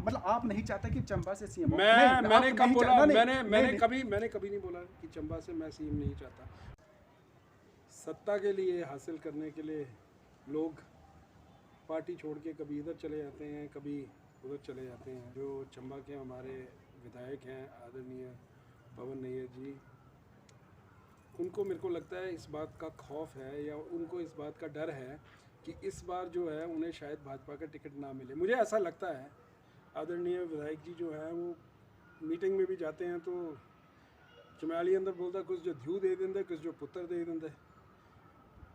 मतलब आप नहीं चाहते कि चंबा से सीएम हो? मैंने आप कब नहीं बोला? नहीं, मैंने कभी नहीं बोला कि चंबा से मैं सीएम नहीं चाहता। सत्ता के लिए हासिल करने के लिए लोग पार्टी छोड़ के कभी इधर चले जाते हैं, कभी उधर चले जाते हैं। जो चंबा के हमारे विधायक हैं आदरणीय पवन नैयर जी, उनको मेरे को लगता है इस बात का खौफ है या उनको इस बात का डर है कि इस बार जो है उन्हें शायद भाजपा का टिकट ना मिले। मुझे ऐसा लगता है आदरणीय विधायक जी जो हैं वो मीटिंग में भी जाते हैं तो चमयाली अंदर बोलता कुछ जो ध्यू दे देंगे, कुछ जो पुत्र दे देंगे।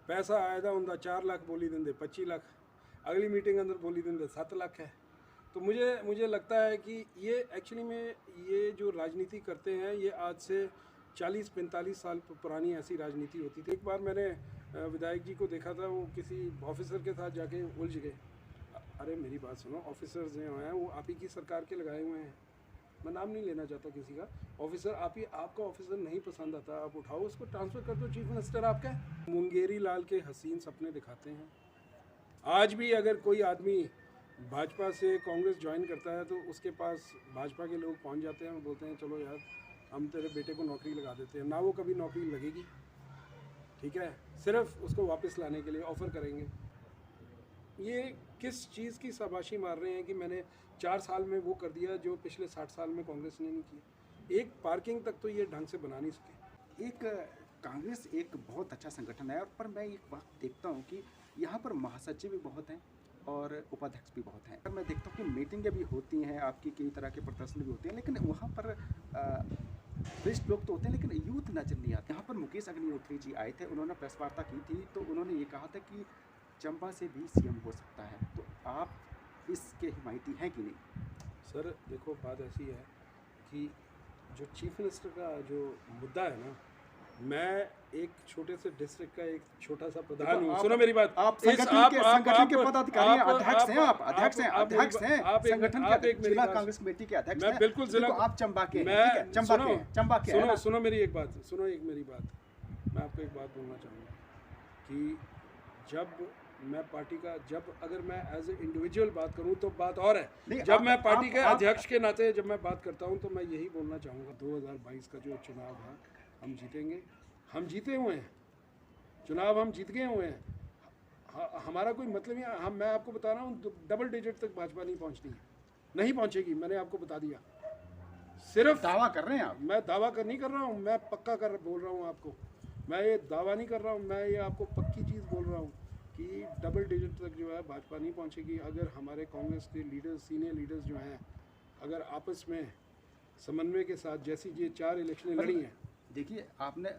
पैसा आया था उनका 4 लाख बोली देंगे 25 लाख, अगली मीटिंग अंदर बोली देंगे 7 लाख है। तो मुझे लगता है कि ये एक्चुअली में ये जो राजनीति करते हैं ये आज से 40-45 साल पुरानी ऐसी राजनीति होती थी। एक बार मैंने विधायक जी को देखा था, वो किसी ऑफिसर के साथ जाके उलझ गए। अरे मेरी बात सुनो, ऑफिसर्स जो हैं वो आप ही की सरकार के लगाए हुए हैं। मैं नाम नहीं लेना चाहता किसी का। ऑफिसर आपका ऑफिसर नहीं पसंद आता, आप उठाओ उसको, ट्रांसफ़र कर दो चीफ मिनिस्टर आपका। मुंगेरी लाल के हसीन सपने दिखाते हैं। आज भी अगर कोई आदमी भाजपा से कांग्रेस ज्वाइन करता है तो उसके पास भाजपा के लोग पहुंच जाते हैं और बोलते हैं चलो यार हम तेरे बेटे को नौकरी लगा देते हैं। ना वो कभी नौकरी लगेगी, ठीक है, सिर्फ उसको वापस लाने के लिए ऑफ़र करेंगे। ये किस चीज़ की शाबाशी मार रहे हैं कि मैंने 4 साल में वो कर दिया जो पिछले 60 साल में कांग्रेस ने नहीं किया। एक पार्किंग तक तो ये ढंग से बना नहीं सके। एक कांग्रेस एक बहुत अच्छा संगठन है, और पर मैं एक बात देखता हूँ कि यहाँ पर महासचिव भी बहुत हैं और उपाध्यक्ष भी बहुत हैं। पर मैं देखता हूँ कि मीटिंगें भी होती हैं, आपकी कई तरह के प्रदर्शन भी होते हैं, लेकिन वहाँ पर वरिष्ठ लोग तो होते हैं लेकिन यूथ नजर नहीं आते। यहाँ पर मुकेश अग्निहोत्री जी आए थे, उन्होंने प्रेस वार्ता की थी, तो उन्होंने ये कहा था कि चंबा से भी सीएम हो सकता है। तो आप इसके हिमायती हैं कि नहीं? सर देखो, बात ऐसी है कि जो चीफ मिनिस्टर का जो मुद्दा है ना, मैं एक छोटे से डिस्ट्रिक्ट का एक छोटा सा प्रधान हूँ। सुनो मेरी बात, आप संगठन के पदाधिकारी हैं, अध्यक्ष हैं, आप अध्यक्ष हैं संगठन के, जिला कांग्रेस कमेटी के अध्यक्ष हैं। बिल्कुल जिला, आप चंबा के हैं, चंबा के सुनो सुनो मेरी एक बात, मैं आपको एक बात बोलना चाहूँगा कि जब मैं पार्टी का, जब अगर मैं एज ए इंडिविजुअल बात करूं तो बात और है, जब मैं पार्टी के अध्यक्ष के नाते जब मैं बात करता हूं तो मैं यही बोलना चाहूँगा 2022 का जो चुनाव है हम जीतेंगे। हम जीते हुए हैं चुनाव, हम जीत गए हुए हैं। हमारा कोई मतलब नहीं, मैं आपको बता रहा हूँ डबल डिजिट तक भाजपा नहीं पहुँचनी है, नहीं पहुँचेगी, मैंने आपको बता दिया। सिर्फ दावा कर रहे हैं आप? मैं दावा नहीं कर रहा हूँ, मैं पक्का बोल रहा हूँ आपको। मैं ये दावा नहीं कर रहा हूँ, मैं ये आपको पक्की चीज़ बोल रहा हूँ कि डबल डिजिट तक जो है भाजपा नहीं पहुंचेगी। अगर हमारे कांग्रेस के लीडर्स, सीनियर लीडर्स जो हैं, अगर आपस में समन्वय के साथ, जैसी ये 4 इलेक्शनें लड़ी हैं। देखिए, आपने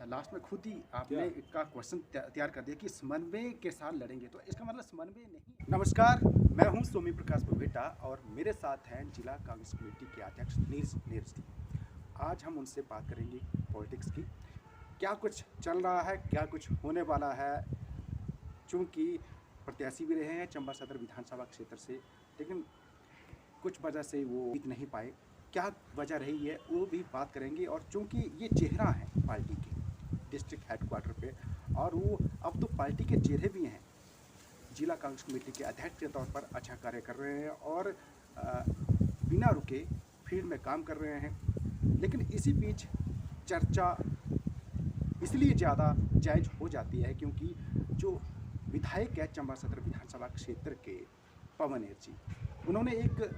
लास्ट में खुद ही आपने का क्वेश्चन तैयार कर दिया कि समन्वय के साथ लड़ेंगे, तो इसका मतलब समन्वय नहीं। नमस्कार, मैं हूं सोमी प्रकाश बबेटा और मेरे साथ हैं जिला कांग्रेस कमेटी के अध्यक्ष नीरज जी। आज हम उनसे बात करेंगे पॉलिटिक्स की, क्या कुछ चल रहा है, क्या कुछ होने वाला है। चूँकि प्रत्याशी भी रहे हैं चंबा सदर विधानसभा क्षेत्र से, लेकिन कुछ वजह से वो जीत नहीं पाए, क्या वजह रही है वो भी बात करेंगे। और चूँकि ये चेहरा है पार्टी के डिस्ट्रिक्ट हेडक्वार्टर पे, और वो अब तो पार्टी के चेहरे भी हैं, जिला कांग्रेस कमेटी के अध्यक्ष के तौर पर अच्छा कार्य कर रहे हैं और बिना रुके फील्ड में काम कर रहे हैं। लेकिन इसी बीच चर्चा इसलिए ज़्यादा जायज़ हो जाती है क्योंकि जो विधायक है चंबा सदर विधानसभा क्षेत्र के पवन नैयर जी, उन्होंने एक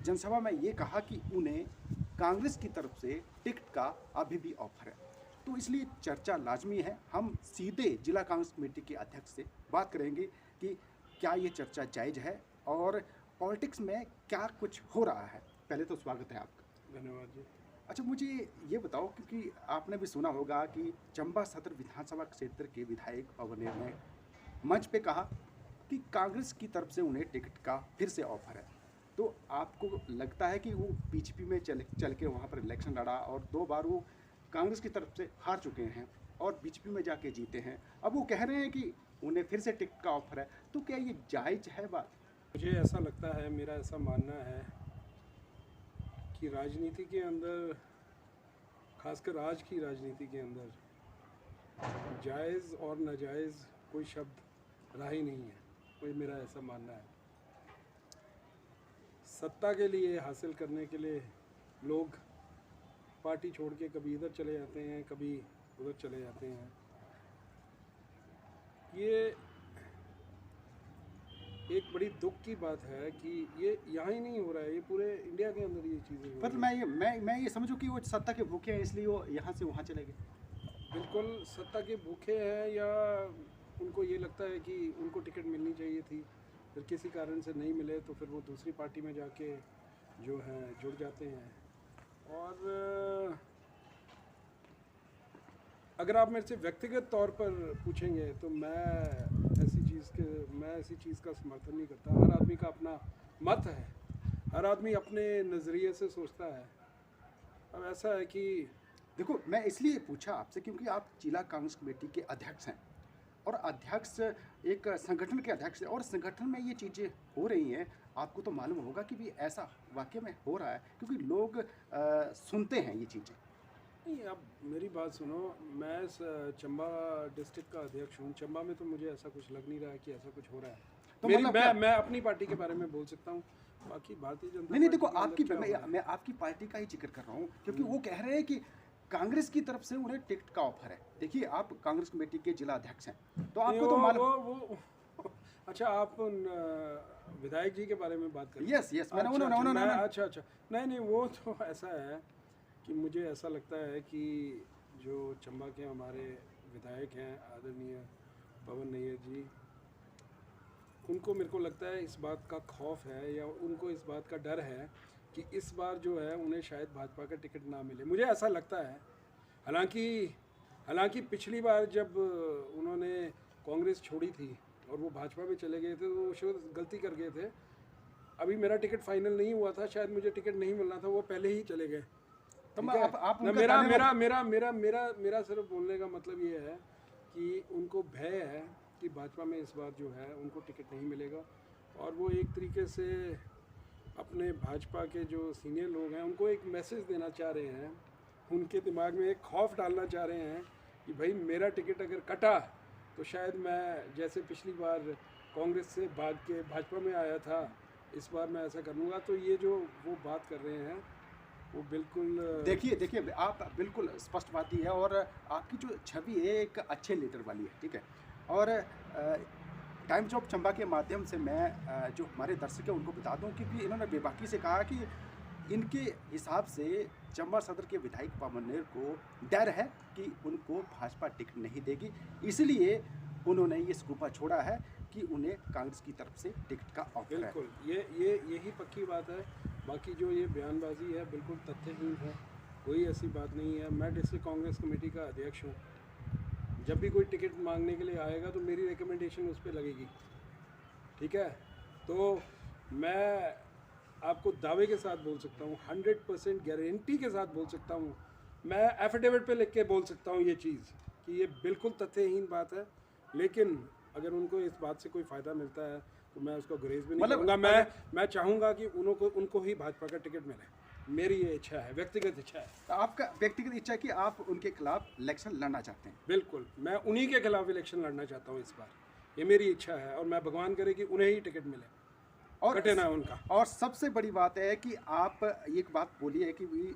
जनसभा में ये कहा कि उन्हें कांग्रेस की तरफ से टिकट का अभी भी ऑफर है, तो इसलिए चर्चा लाजमी है। हम सीधे जिला कांग्रेस कमेटी के अध्यक्ष से बात करेंगे कि क्या ये चर्चा जायज़ है और पॉलिटिक्स में क्या कुछ हो रहा है। पहले तो स्वागत है आपका। धन्यवाद जी। अच्छा, मुझे ये बताओ, क्योंकि आपने भी सुना होगा कि चंबा सदर विधानसभा क्षेत्र के विधायक पवन नैयर ने मंच पे कहा कि कांग्रेस की तरफ से उन्हें टिकट का फिर से ऑफर है, तो आपको लगता है कि वो बीजेपी में चल के वहाँ पर इलेक्शन लड़ा और 2 बार वो कांग्रेस की तरफ से हार चुके हैं और बीजेपी में जाके जीते हैं, अब वो कह रहे हैं कि उन्हें फिर से टिकट का ऑफर है, तो क्या ये जायज़ है बात? मुझे ऐसा लगता है, मेरा ऐसा मानना है कि राजनीति के अंदर, खासकर आज की राजनीति के अंदर, जायज़ और नाजायज़ कोई शब्द रहा ही नहीं है, कोई, मेरा ऐसा मानना है। सत्ता के लिए हासिल करने के लिए लोग पार्टी छोड़ के कभी इधर चले जाते हैं, कभी उधर चले जाते हैं। ये एक बड़ी दुख की बात है कि ये यहाँ ही नहीं हो रहा है, ये पूरे इंडिया के अंदर ये चीज़ें हो पर रही हैं। मैं ये समझूं कि वो सत्ता के भूखे हैं इसलिए वो यहाँ से वहाँ चले गए। बिल्कुल सत्ता के भूखे हैं, या उनको ये लगता है कि उनको टिकट मिलनी चाहिए थी, फिर किसी कारण से नहीं मिले तो फिर वो दूसरी पार्टी में जाके जो है जुड़ जाते हैं। और अगर आप मेरे से व्यक्तिगत तौर पर पूछेंगे तो मैं ऐसी चीज़ का समर्थन नहीं करता। हर आदमी का अपना मत है, हर आदमी अपने नज़रिए से सोचता है। अब ऐसा है कि देखो, मैं इसलिए पूछा आपसे क्योंकि आप जिला कांग्रेस कमेटी के अध्यक्ष हैं और अध्यक्ष एक संगठन के अध्यक्ष हैं और संगठन में ये चीज़ें हो रही हैं। आपको तो मालूम होगा कि भी ऐसा वाकई में हो रहा है क्योंकि लोग सुनते हैं ये चीज़ें। नहीं, अब मेरी बात सुनो, मैं चंबा डिस्ट्रिक्ट का अध्यक्ष हूँ। चंबा में तो मुझे ऐसा कुछ लग नहीं रहा है कि ऐसा कुछ हो रहा है। तो मेरी मतलब मैं अपनी पार्टी के बारे में बोल सकता हूँ, बाकी भारतीय जनता नहीं देखो, पार्टी के अंदर क्या हो रहा है? मैं आपकी पार्टी का ही जिक्र कर रहा हूँ क्योंकि वो कह रहे हैं कि कांग्रेस की तरफ से उन्हें टिकट का ऑफर है। देखिए, आप कांग्रेस कमेटी के जिला अध्यक्ष हैं तो नहीं, आपको तो मालूम। वो अच्छा, आप उन विधायक जी के बारे में बात कर रहे हैं? यस मैंने अच्छा, उन्होंने अच्छा, नहीं, वो तो ऐसा है कि मुझे ऐसा लगता है कि जो चंबा के हमारे विधायक हैं आदरणीय पवन नैयर जी, उनको मेरे को लगता है इस बात का खौफ है या उनको इस बात का डर है कि इस बार जो है उन्हें शायद भाजपा का टिकट ना मिले। मुझे ऐसा लगता है। हालांकि पिछली बार जब उन्होंने कांग्रेस छोड़ी थी और वो भाजपा में चले गए थे तो वो शायद गलती कर गए थे। अभी मेरा टिकट फाइनल नहीं हुआ था, शायद मुझे टिकट नहीं मिलना था, वो पहले ही चले गए। तो ठीक मैं है? आप ना, उनका मेरा धन्यवाद- मेरा मेरा मेरा मेरा सिर्फ बोलने का मतलब ये है कि उनको भय है कि भाजपा में इस बार जो है उनको टिकट नहीं मिलेगा और वो एक तरीके से अपने भाजपा के जो सीनियर लोग हैं उनको एक मैसेज देना चाह रहे हैं, उनके दिमाग में एक खौफ डालना चाह रहे हैं कि भाई मेरा टिकट अगर कटा तो शायद मैं जैसे पिछली बार कांग्रेस से भाग के भाजपा में आया था, इस बार मैं ऐसा कर लूँगा। तो ये जो वो बात कर रहे हैं वो बिल्कुल देखिए आप बिल्कुल स्पष्टवादी है और आपकी जो छवि है एक अच्छे लीडर वाली है, ठीक है। और टाइम्स ऑफ चंबा के माध्यम से मैं जो हमारे दर्शक हैं उनको बता दूं क्योंकि इन्होंने बेबाकी से कहा कि इनके हिसाब से चंबा सदर के विधायक पवन नैयर को डर है कि उनको भाजपा टिकट नहीं देगी, इसलिए उन्होंने ये स्कूपा छोड़ा है कि उन्हें कांग्रेस की तरफ से टिकट का ऑफर है। बिल्कुल यही पक्की बात है। बाकी जो ये बयानबाजी है बिल्कुल तथ्यहीन है, कोई ऐसी बात नहीं है। मैं डिस्ट्रिक्ट कांग्रेस कमेटी का अध्यक्ष हूँ। जब भी कोई टिकट मांगने के लिए आएगा तो मेरी रिकमेंडेशन उस पर लगेगी, ठीक है। तो मैं आपको दावे के साथ बोल सकता हूँ, 100% गारंटी के साथ बोल सकता हूँ, मैं एफिडेविट पे लिख के बोल सकता हूँ ये चीज़ कि ये बिल्कुल तथ्यहीन बात है। लेकिन अगर उनको इस बात से कोई फ़ायदा मिलता है तो मैं उसको गुरेज भी नहीं करूँगा। मैं चाहूँगा कि उनको ही भाजपा का टिकट मिले। मेरी ये इच्छा है, व्यक्तिगत इच्छा है। तो आपका व्यक्तिगत इच्छा है कि आप उनके खिलाफ इलेक्शन लड़ना चाहते हैं? बिल्कुल, मैं उन्हीं के खिलाफ इलेक्शन लड़ना चाहता हूँ इस बार, ये मेरी इच्छा है और मैं भगवान करे कि उन्हें ही टिकट मिले और कटे ना उनका। और सबसे बड़ी बात है कि आप एक बात बोली है कि भी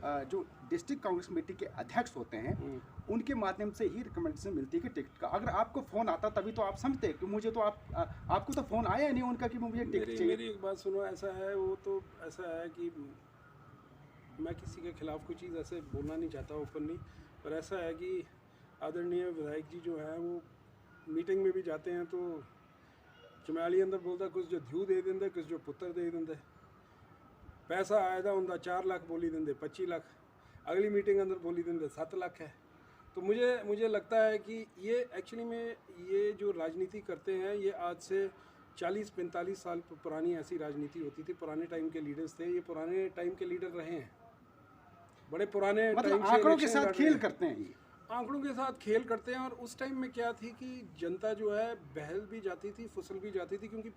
जो डिस्ट्रिक्ट कांग्रेस कमेटी के अध्यक्ष होते हैं उनके माध्यम से ही रिकमेंडेशन मिलती है कि टिकट का। अगर आपको फ़ोन आता तभी तो आप समझते कि मुझे तो आपको तो फ़ोन आया नहीं उनका कि मुझे टिकट चाहिए। मेरी एक बात सुनो, ऐसा है, वो तो ऐसा है कि मैं किसी के खिलाफ कोई चीज़ ऐसे बोलना नहीं चाहता ओपनली, पर ऐसा है कि आदरणीय विधायक जी जो हैं वो मीटिंग में भी जाते हैं तो चमयाली अंदर बोलता कुछ जो ध्यू दे देंगे, कुछ जो पुत्र दे देंगे। पैसा आया था उनका 4 लाख बोली देंगे 25 लाख, अगली मीटिंग अंदर बोली देंगे 7 लाख है। तो मुझे लगता है कि ये एक्चुअली में ये जो राजनीति करते हैं ये आज से 40-45 साल पुरानी ऐसी राजनीति होती थी। पुराने टाइम के लीडर्स थे, ये पुराने टाइम के लीडर रहे हैं, बड़े पुराने मतलब टाइम से आंकड़ों के इलेक्शन साथ लड़ रहे खेल हैं। करते हैं ये। आंकड़ों के साथ खेल करते हैं। और उस टाइम में क्या थी कि जनता जो है बहल भी जाती थी, फुसल भी जाती थी, क्योंकि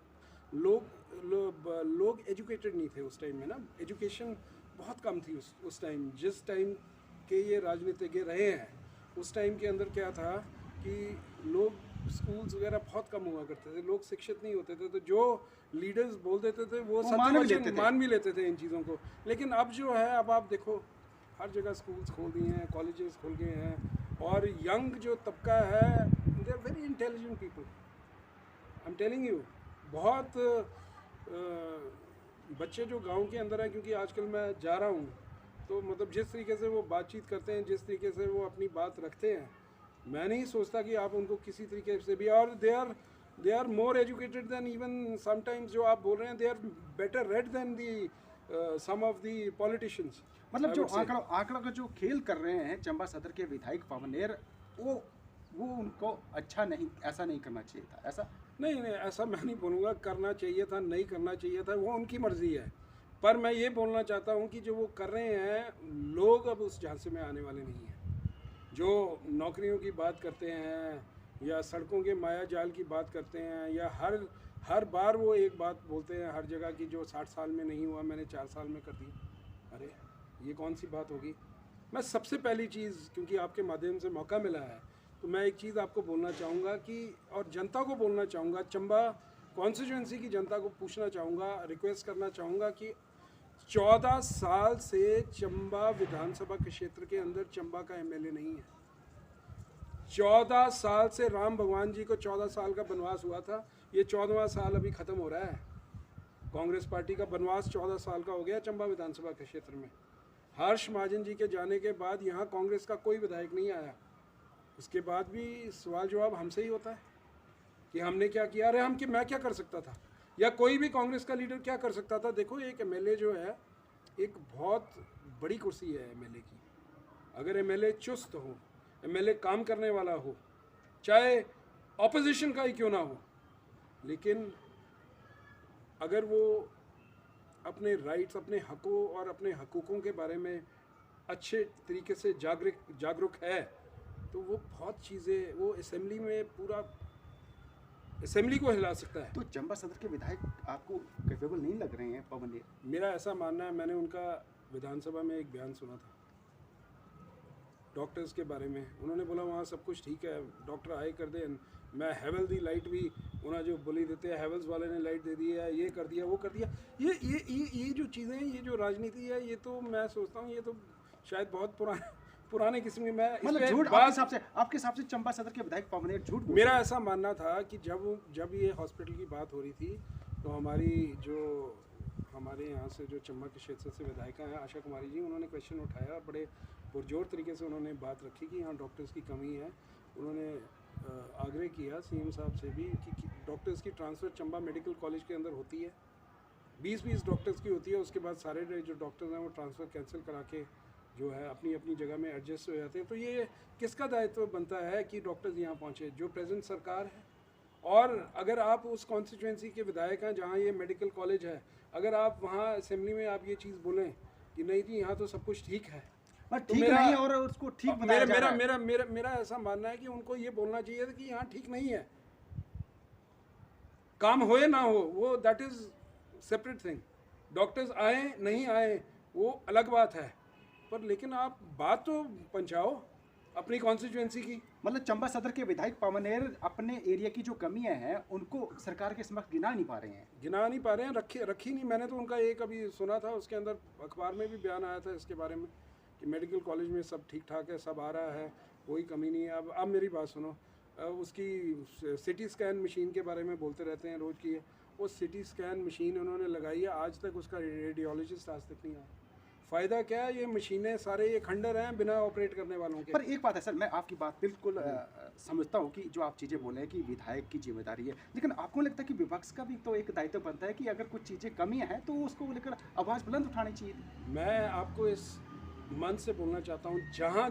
लोग एजुकेटेड नहीं थे उस टाइम में ना, एजुकेशन बहुत कम थी उस टाइम। जिस टाइम के ये राजनीतिज्ञ रहे हैं उस टाइम के अंदर क्या था कि लोग स्कूल्स वगैरह बहुत कम हुआ करते थे, लोग शिक्षित नहीं होते थे। तो जो लीडर्स बोल देते थे वो मान भी सत्य लेते थे। मान भी लेते थे इन चीज़ों को। लेकिन अब जो है, अब आप देखो हर जगह स्कूल्स खोल दिए हैं, कॉलेजेस खोल गए हैं, और यंग जो तबका है they are very intelligent people, I am telling you. बहुत बच्चे जो गांव के अंदर हैं, क्योंकि आजकल मैं जा रहा हूँ, तो मतलब जिस तरीके से वो बातचीत करते हैं, जिस तरीके से वो अपनी बात रखते हैं, मैं नहीं सोचता कि आप उनको किसी तरीके से भी, और they are more educated than even sometimes जो आप बोल रहे हैं, they are better read than the some of the politicians. मतलब जो आंकड़ों का जो खेल कर रहे हैं चंबा सदर के विधायक पवनेर, वो उनको अच्छा नहीं, ऐसा नहीं करना चाहिए था, ऐसा नहीं, ऐसा मैं नहीं बोलूँगा करना चाहिए था, नहीं करना चाहिए था, वो उनकी मर्ज़ी है। पर मैं ये बोलना चाहता हूँ कि जो वो कर रहे हैं, लोग अब उस झांसे में आने वाले नहीं हैं। जो नौकरियों की बात करते हैं या सड़कों के माया जाल की बात करते हैं, या हर बार वो एक बात बोलते हैं हर जगह की, जो 60 साल में नहीं हुआ मैंने 4 साल में कर दिया। अरे ये कौन सी बात होगी। मैं सबसे पहली चीज़, क्योंकि आपके माध्यम से मौका मिला है, तो मैं एक चीज़ आपको बोलना चाहूँगा कि, और जनता को बोलना चाहूँगा, चंबा कॉन्स्टिट्यूंसी की जनता को पूछना चाहूँगा, रिक्वेस्ट करना चाहूँगा कि 14 साल से चंबा विधानसभा के क्षेत्र के अंदर चंबा का एमएलए नहीं है। 14 साल से राम भगवान जी को 14 साल का बनवास हुआ था, ये 14वां साल अभी ख़त्म हो रहा है। कांग्रेस पार्टी का बनवास 14 साल का हो गया चंबा विधानसभा के क्षेत्र में। हर्ष महाजन जी के जाने के बाद यहाँ कांग्रेस का कोई विधायक नहीं आया। उसके बाद भी सवाल जवाब हमसे ही होता है कि हमने क्या किया। अरे मैं क्या कर सकता था, या कोई भी कांग्रेस का लीडर क्या कर सकता था। देखो, एक एमएलए जो है, एक बहुत बड़ी कुर्सी है एमएलए की। अगर एमएलए चुस्त हो, एमएलए काम करने वाला हो, चाहे ऑपोजिशन का ही क्यों ना हो, लेकिन अगर वो अपने राइट्स, अपने हकों और अपने हकूक़ों के बारे में अच्छे तरीके से जागरूक है, तो वो बहुत चीज़ें, वो असेंबली में पूरा असेंबली को हिला सकता है। तो चंबा सदर के विधायक आपको कैपेबल नहीं लग रहे हैं पवनेर? मेरा ऐसा मानना है, मैंने उनका विधानसभा में एक बयान सुना था डॉक्टर्स के बारे में। उन्होंने बोला वहाँ सब कुछ ठीक है, डॉक्टर आए कर दे। मैं हैवल दी लाइट भी उन्हें जो बोली देते हैं, हैवल्स वाले ने लाइट दे दी है, ये कर दिया, वो कर दिया। ये जो चीज़ें हैं, ये जो राजनीति है, ये तो मैं सोचता हूँ ये तो शायद बहुत पुराने किस्म की, मैं मतलब झूठ आपके हिसाब से चंबा सदर के विधायक पवनेर झूठ? मेरा ऐसा मानना था कि जब ये हॉस्पिटल की बात हो रही थी, तो हमारे यहाँ से जो चंबा के क्षेत्र से विधायिका हैं आशा कुमारी जी, उन्होंने क्वेश्चन उठाया, बड़े पुरजोर तरीके से उन्होंने बात रखी कि यहाँ डॉक्टर्स की कमी है। उन्होंने आग्रह किया सीएम साहब से भी कि डॉक्टर्स की ट्रांसफ़र चंबा मेडिकल कॉलेज के अंदर होती है, 20 डॉक्टर्स की होती है। उसके बाद सारे जो डॉक्टर्स हैं वो ट्रांसफ़र कैंसिल करा के जो है अपनी अपनी जगह में एडजस्ट हो जाते हैं। तो ये किसका दायित्व बनता है कि डॉक्टर्स यहाँ पहुँचे? जो प्रेजेंट सरकार है। और अगर आप उस कॉन्स्टिट्यूंसी के विधायक हैं जहाँ ये मेडिकल कॉलेज है, अगर आप वहाँ असेंबली में आप ये चीज़ बोलें कि नहीं जी यहाँ तो सब कुछ ठीक है, तो ठीक नहीं है और उसको ठीक बताया जा रहा है। मेरा ऐसा मानना है कि उनको ये बोलना चाहिए था कि यहाँ ठीक नहीं है, काम होए ना हो वो that is separate thing. Doctors आए नहीं आए वो अलग बात है, पर लेकिन आप बात तो पहुँचाओ अपनी कॉन्स्टिट्यूंसी की। मतलब चंबा सदर के विधायक पवनेर अपने एरिया की जो कमियां हैं उनको सरकार के समक्ष गिना नहीं पा रहे हैं, रखी नहीं। मैंने तो उनका एक अभी सुना था, उसके अंदर अखबार में भी बयान आया था इसके बारे में कि मेडिकल कॉलेज में सब ठीक ठाक है, सब आ रहा है, कोई कमी नहीं है। अब मेरी बात सुनो, उसकी सिटी स्कैन मशीन के बारे में बोलते रहते हैं रोज़ की। वो सिटी स्कैन मशीन उन्होंने लगाई है, आज तक उसका रेडियोलॉजिस्ट आज तक नहीं आया। फ़ायदा क्या है? ये मशीनें सारे ये खंडर हैं बिना ऑपरेट करने वालों के। पर एक बात है सर, मैं आपकी बात बिल्कुल समझता हूँ कि जो आप चीज़ें बोले हैं कि विधायक की जिम्मेदारी है, लेकिन आपको लगता है कि विपक्ष का भी तो एक दायित्व बनता है कि अगर कुछ चीज़ें कमियाँ हैं तो उसको लेकर आवाज़ बुलंद उठानी चाहिए। मैं आपको इस मन से बोलना चाहता हूँ, जहाँ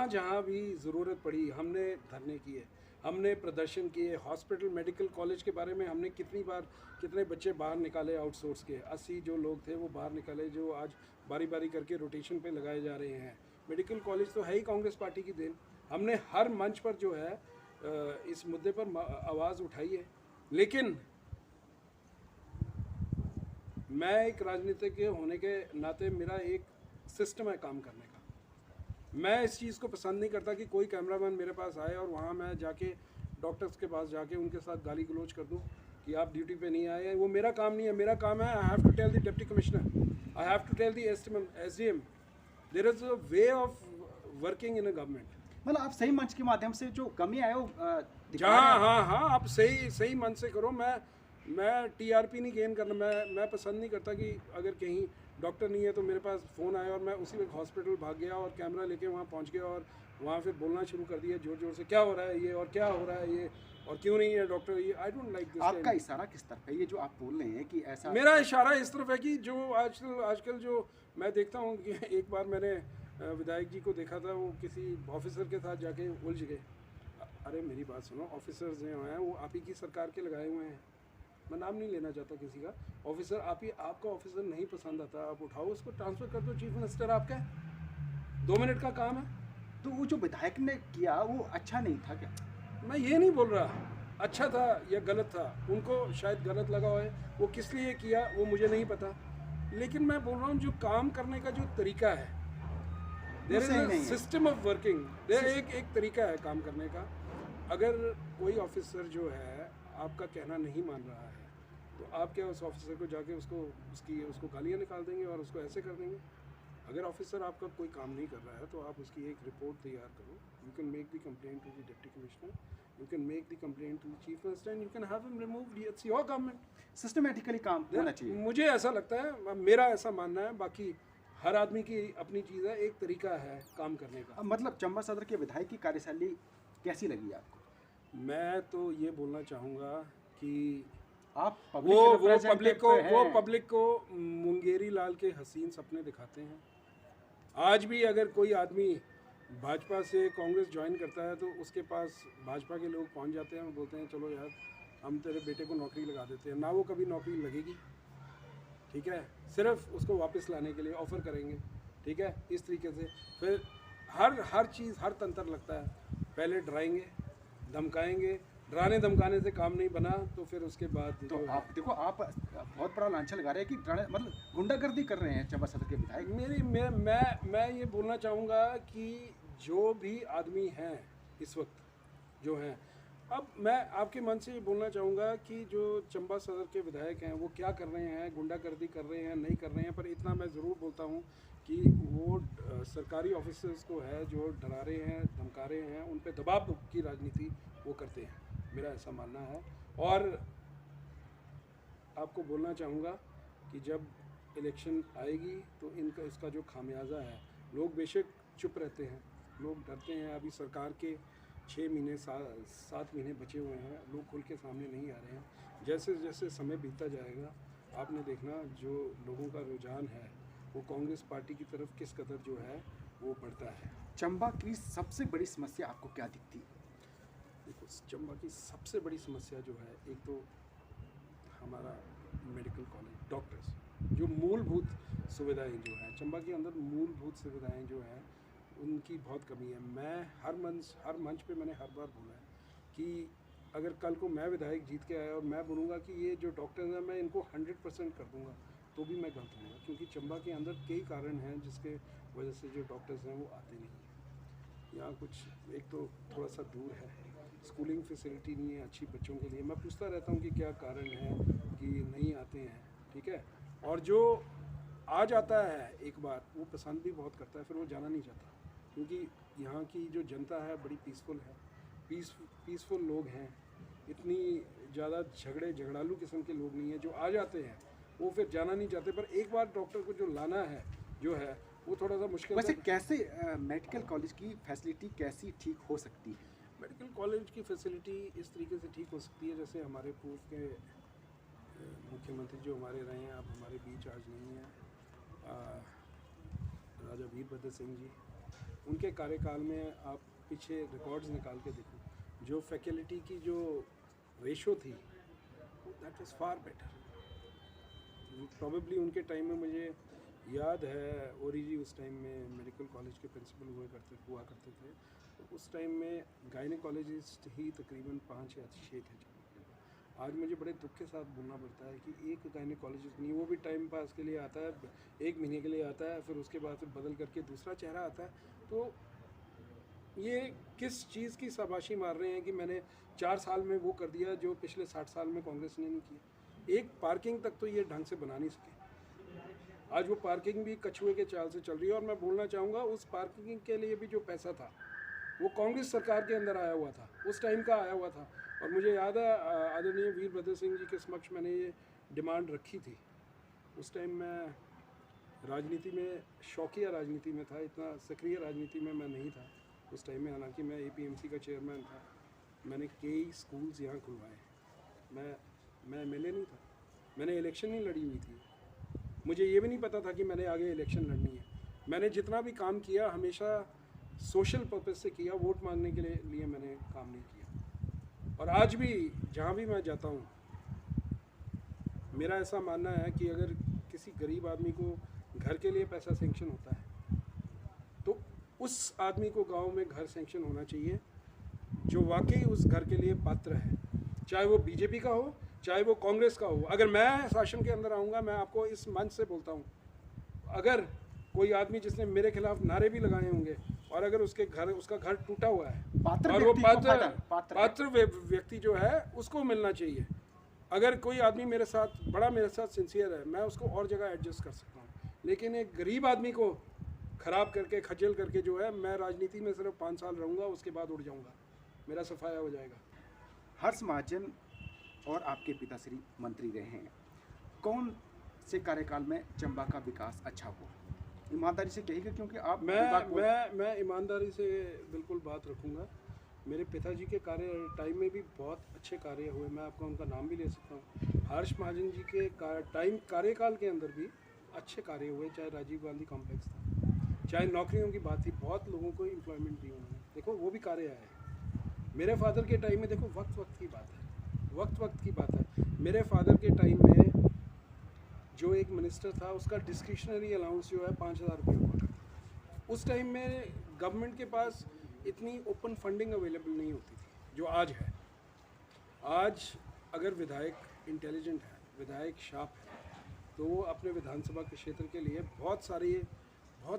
जहाँ भी ज़रूरत पड़ी हमने धरने किए, हमने प्रदर्शन किए। हॉस्पिटल मेडिकल कॉलेज के बारे में हमने कितने बच्चे बाहर निकाले आउटसोर्स के, 80 जो लोग थे वो बाहर निकाले, जो आज बारी बारी करके रोटेशन पे लगाए जा रहे हैं। मेडिकल कॉलेज तो है ही कांग्रेस पार्टी की देन। हमने हर मंच पर जो है इस मुद्दे पर आवाज़ उठाई है। लेकिन मैं एक राजनीतिज्ञ होने के नाते मेरा एक सिस्टम है काम करने का। मैं इस चीज़ को पसंद नहीं करता कि कोई कैमरामैन मेरे पास आए और वहाँ मैं जाके डॉक्टर्स के पास जाके उनके साथ गाली गलौज कर दूँ। कि आप ड्यूटी पे नहीं आए हैं, वो मेरा काम नहीं है। मेरा काम है I have to tell the deputy commissioner, I have to tell the SDM. There is a way of working in a government. मतलब आप सही मंच के माध्यम से जो कमी आए वो दिखा रहे जहाँ हैं। हाँ हाँ आप सही मन से करो। मैं टीआरपी नहीं गेन करना। मैं पसंद नहीं करता कि अगर कहीं डॉक्टर नहीं है तो मेरे पास फ़ोन आया और मैं उसी वक्त हॉस्पिटल भाग गया और कैमरा लेके वहाँ पहुँच गया और वहाँ फिर बोलना शुरू कर दिया ज़ोर ज़ोर से, क्या हो रहा है ये और क्या हो रहा है ये और क्यों नहीं है डॉक्टर ये। I don't like this. आपका इशारा किस तरफ है, ये जो आप बोल रहे हैं कि ऐसा? मेरा इशारा इस तरफ है कि जो आजकल जो मैं देखता हूँ कि एक बार मैंने विधायक जी को देखा था, वो किसी ऑफिसर के साथ जाके उलझ गए। अरे मेरी बात सुनो, ऑफिसर्स जो हैं वो आप ही की सरकार के लगाए हुए हैं। मैं नाम नहीं लेना चाहता किसी का। ऑफिसर आपका ऑफिसर नहीं पसंद आता, आप उठाओ उसको, ट्रांसफ़र कर दो, चीफ मिनिस्टर आपका है, 2 मिनट का काम है। तो वो जो विधायक ने किया वो अच्छा नहीं था क्या? मैं ये नहीं बोल रहा अच्छा था या गलत था, उनको शायद गलत लगा हो, वो किस लिए किया वो मुझे नहीं पता, लेकिन मैं बोल रहा हूँ जो काम करने का जो तरीका है, देयर सही इज नहीं है। सिस्टम ऑफ वर्किंग, देयर एक तरीका है काम करने का। अगर कोई ऑफिसर जो है आपका कहना नहीं मान रहा है तो आप क्या उस ऑफिसर को जाके उसको गालियाँ निकाल देंगे और उसको ऐसे कर देंगे? अगर ऑफिसर आपका कोई काम नहीं कर रहा है तो आप उसकी एक रिपोर्ट तैयार करो। You can make the complaint to the deputy commissioner, you can make the complaint to the chief minister and you can have him removed. It's your government. Systematically काम होना चाहिए। मुझे ऐसा लगता है, मेरा ऐसा मानना है। बाकी हर आदमी की अपनी चीज़ है, एक तरीका है काम करने का। मतलब चंबा सदर के विधायक की कार्यशैली कैसी लगी आपको? मैं तो ये बोलना चाहूँगा कि आप वो पब्लिक को मुंगेरी लाल के हसीन सपने दिखाते हैं। आज भी अगर कोई आदमी भाजपा से कांग्रेस ज्वाइन करता है तो उसके पास भाजपा के लोग पहुंच जाते हैं और बोलते हैं चलो यार हम तेरे बेटे को नौकरी लगा देते हैं। ना वो कभी नौकरी लगेगी, ठीक है, सिर्फ उसको वापस लाने के लिए ऑफ़र करेंगे, ठीक है। इस तरीके से फिर हर चीज़, हर तंत्र लगता है। पहले डराएंगे, धमकाएंगे, डराने धमकाने से काम नहीं बना तो फिर उसके बाद तो आप देखो, आप बहुत बड़ा लांछन लगा रहे हैं कि मतलब गुंडागर्दी कर रहे हैं चंबा सदर के विधायक। मैं ये बोलना चाहूँगा कि जो भी आदमी हैं इस वक्त जो हैं, अब मैं आपके मन से ये बोलना चाहूँगा कि जो चंबा सदर के विधायक हैं वो क्या कर रहे हैं, गुंडागर्दी कर रहे हैं, नहीं कर रहे हैं, पर इतना मैं ज़रूर बोलता हूँ कि वो सरकारी ऑफिसर्स को है जो डरा रहे हैं, धमका रहे हैं, उन पे दबाव की राजनीति वो करते हैं, मेरा ऐसा मानना है। और आपको बोलना चाहूँगा कि जब इलेक्शन आएगी तो इसका जो खामियाजा है, लोग बेशक चुप रहते हैं, लोग डरते हैं। अभी सरकार के 6 महीने 7 महीने बचे हुए हैं, लोग खुल के सामने नहीं आ रहे हैं। जैसे जैसे समय बीतता जाएगा आपने देखना जो लोगों का रुझान है वो कांग्रेस पार्टी की तरफ किस कदर जो है वो बढ़ता है। चंबा की सबसे बड़ी समस्या आपको क्या दिखती है? देखो, चंबा की सबसे बड़ी समस्या जो है, एक तो हमारा मेडिकल कॉलेज, डॉक्टर्स, जो मूलभूत सुविधाएं जो हैं चंबा के अंदर, मूलभूत सुविधाएं जो हैं उनकी बहुत कमी है। मैं हर मंच पे मैंने हर बार बोला है कि अगर कल को मैं विधायक जीत के आया और मैं बोलूँगा कि ये जो डॉक्टर्स हैं मैं इनको 100% कर दूँगा तो भी मैं गलत हूँगा, क्योंकि चंबा के अंदर कई कारण हैं जिसके वजह से जो डॉक्टर्स हैं वो आते नहीं हैं। यहाँ कुछ, एक तो थोड़ा सा दूर है, स्कूलिंग फैसिलिटी नहीं है अच्छी बच्चों के लिए। मैं पूछता रहता हूँ कि क्या कारण है कि नहीं आते हैं, ठीक है। और जो आ जाता है एक बार, वो पसंद भी बहुत करता है, फिर वो जाना नहीं चाहता, क्योंकि यहाँ की जो जनता है बड़ी पीसफुल है, पीसफुल लोग हैं, इतनी ज़्यादा झगड़ालू किस्म के लोग नहीं हैं। जो आ जाते हैं वो फिर जाना नहीं चाहते, पर एक बार डॉक्टर को जो लाना है जो है वो थोड़ा सा मुश्किल है। वैसे कैसे मेडिकल कॉलेज की फैसिलिटी कैसी ठीक हो सकती है? मेडिकल कॉलेज की फैसिलिटी इस तरीके से ठीक हो सकती है, जैसे हमारे पूर्व के मुख्यमंत्री जो हमारे रहे हैं, अब हमारे बीच आज नहीं हैं, राजा वीरभद्र सिंह जी, उनके कार्यकाल में आप पीछे रिकॉर्ड्स निकाल के देखो, जो फैकल्टी की जो रेशो थी that was far better. Probably उनके टाइम में मुझे याद है, ओरी जी उस टाइम में मेडिकल कॉलेज के प्रिंसिपल हुआ करते थे, तो उस टाइम में गायनेकोलॉजिस्ट ही तकरीबन 5 या 6 थे। आज मुझे बड़े दुख के साथ बोलना पड़ता है कि एक गायनेकोलॉजिस्ट नहीं, वो भी टाइम पास के लिए आता है, 1 महीने के लिए आता है, फिर उसके बाद फिर बदल करके दूसरा चेहरा आता है। तो ये किस चीज़ की शाबाशी मार रहे हैं कि मैंने 4 साल में वो कर दिया जो पिछले 60 साल में कांग्रेस ने नहीं किया। एक पार्किंग तक तो ये ढंग से बना नहीं सके। आज वो पार्किंग भी कछुए के चाल से चल रही है। और मैं बोलना चाहूँगा, उस पार्किंग के लिए भी जो पैसा था वो कांग्रेस सरकार के अंदर आया हुआ था, उस टाइम का आया हुआ था। और मुझे याद है आदरणीय वीरभद्र सिंह जी के समक्ष मैंने ये डिमांड रखी थी। उस टाइम मैं राजनीति में, शौकिया राजनीति में था, इतना सक्रिय राजनीति में मैं नहीं था उस टाइम में। हालांकि मैं APMC का चेयरमैन था, मैंने कई स्कूल्स यहाँ खुलवाए। मैं MLA नहीं था, मैंने इलेक्शन नहीं लड़ी हुई थी, मुझे ये भी नहीं पता था कि मैंने आगे इलेक्शन लड़नी है। मैंने जितना भी काम किया हमेशा सोशल पर्पस से किया, वोट मांगने के लिए मैंने काम नहीं किया। और आज भी जहाँ भी मैं जाता हूँ, मेरा ऐसा मानना है कि अगर किसी गरीब आदमी को घर के लिए पैसा सेंक्शन होता है तो उस आदमी को गांव में घर सेंक्शन होना चाहिए जो वाकई उस घर के लिए पात्र है, चाहे वो BJP का हो, चाहे वो कांग्रेस का हो। अगर मैं शासन के अंदर आऊँगा, मैं आपको इस मंच से बोलता हूँ, अगर कोई आदमी जिसने मेरे खिलाफ नारे भी लगाए होंगे और अगर उसका घर टूटा हुआ है और वो पात्र व्यक्ति जो है उसको मिलना चाहिए। अगर कोई आदमी मेरे साथ सिंसियर है, मैं उसको और जगह एडजस्ट कर सकता हूँ। लेकिन एक गरीब आदमी को ख़राब करके, खजल करके जो है, मैं राजनीति में सिर्फ 5 साल रहूँगा, उसके बाद उड़ जाऊँगा, मेरा सफाया हो जाएगा। हर्ष महाजन और आपके पिताश्री मंत्री रहे हैं, कौन से कार्यकाल में चंबा का विकास अच्छा हुआ? ईमानदारी से कहिएगा, क्योंकि आप मैं ईमानदारी से बिल्कुल बात रखूँगा। मेरे पिताजी के टाइम में भी बहुत अच्छे कार्य हुए, मैं आपको उनका नाम भी ले सकता हूँ। हर्ष महाजन जी के कार्यकाल के अंदर भी अच्छे कार्य हुए, चाहे राजीव गांधी कॉम्प्लेक्स था, चाहे नौकरियों की बात थी, बहुत लोगों को एम्प्लॉयमेंट दी उन्होंने, देखो वो भी कार्य है। मेरे फादर के टाइम में देखो वक्त की बात है, वक्त की बात है। मेरे फादर के टाइम में जो एक मिनिस्टर था, उसका डिस्क्रिशनरी अलाउंस जो है 5,000 रुपये हुआ करता। उस टाइम में गवर्नमेंट के पास इतनी ओपन फंडिंग अवेलेबल नहीं होती थी जो आज है। आज अगर विधायक इंटेलिजेंट है, विधायक शार्प है, तो वो अपने विधानसभा के क्षेत्र के लिए बहुत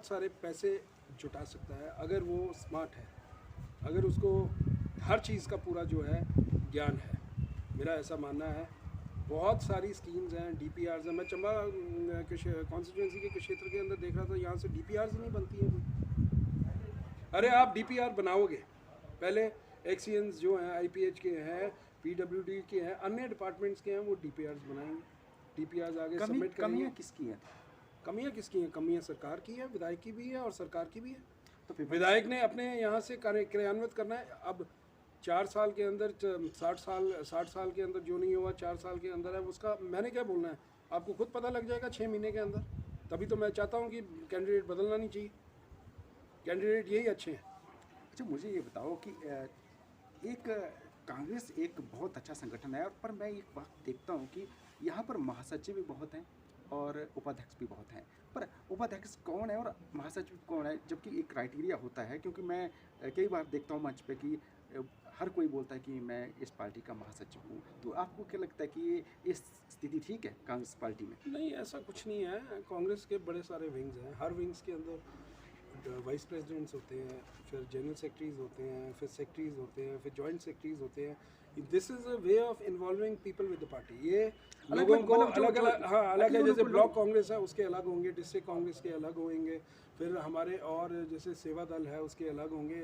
सारे पैसे जुटा सकता है अगर वो स्मार्ट है, अगर उसको हर चीज़ का पूरा जो है ज्ञान है। मेरा ऐसा मानना है। बहुत सारी स्कीम्स हैं, DPRs हैं। मैं चंबा कॉन्स्टिट्यूंसी के क्षेत्र के अंदर देख रहा था, यहाँ से DPRs नहीं बनती हैं कोई। अरे आप DPR बनाओगे, पहले एक्सीएंस जो हैं, IPH के हैं, PWD के हैं, अन्य डिपार्टमेंट्स के हैं, वो DPRs बनाएंगे, DPRs आगे सबमिट करेंगे। कमियाँ किसकी हैं? कमियाँ सरकार की है, विधायक की भी है और सरकार की भी है। तो विधायक ने अपने यहाँ से क्रियान्वित करना है। अब 4 साल के अंदर 60 साल के अंदर जो नहीं हुआ 4 साल के अंदर है, उसका मैंने क्या बोलना है, आपको खुद पता लग जाएगा 6 महीने के अंदर। तभी तो मैं चाहता हूँ कि कैंडिडेट बदलना नहीं चाहिए, कैंडिडेट यही अच्छे हैं। अच्छा, मुझे ये बताओ कि एक कांग्रेस एक बहुत अच्छा संगठन है, पर मैं एक बात देखता हूँ कि यहाँ पर महासचिव भी बहुत हैं और उपाध्यक्ष भी बहुत हैं, पर उपाध्यक्ष कौन है और महासचिव कौन है, जबकि एक क्राइटेरिया होता है। क्योंकि मैं कई बार देखता हूँ मंच पे कि हर कोई बोलता है कि मैं इस पार्टी का महासचिव हूँ। तो आपको क्या लगता है कि ये स्थिति ठीक है कांग्रेस पार्टी में? नहीं, ऐसा कुछ नहीं है। कांग्रेस के बड़े सारे विंग्स हैं, हर विंग्स के अंदर वाइस प्रेसिडेंट्स होते हैं, फिर जनरल सेक्रेटरीज होते हैं, फिर सेक्रेटरीज होते हैं, फिर जॉइंट सेक्रेटरीज होते हैं। This is a way of involving people with the party. ये लोगों को अलग है। जैसे ब्लॉक कांग्रेस है उसके अलग होंगे, डिस्ट्रिक्ट कांग्रेस के अलग होंगे, फिर हमारे और जैसे सेवा दल है उसके अलग होंगे,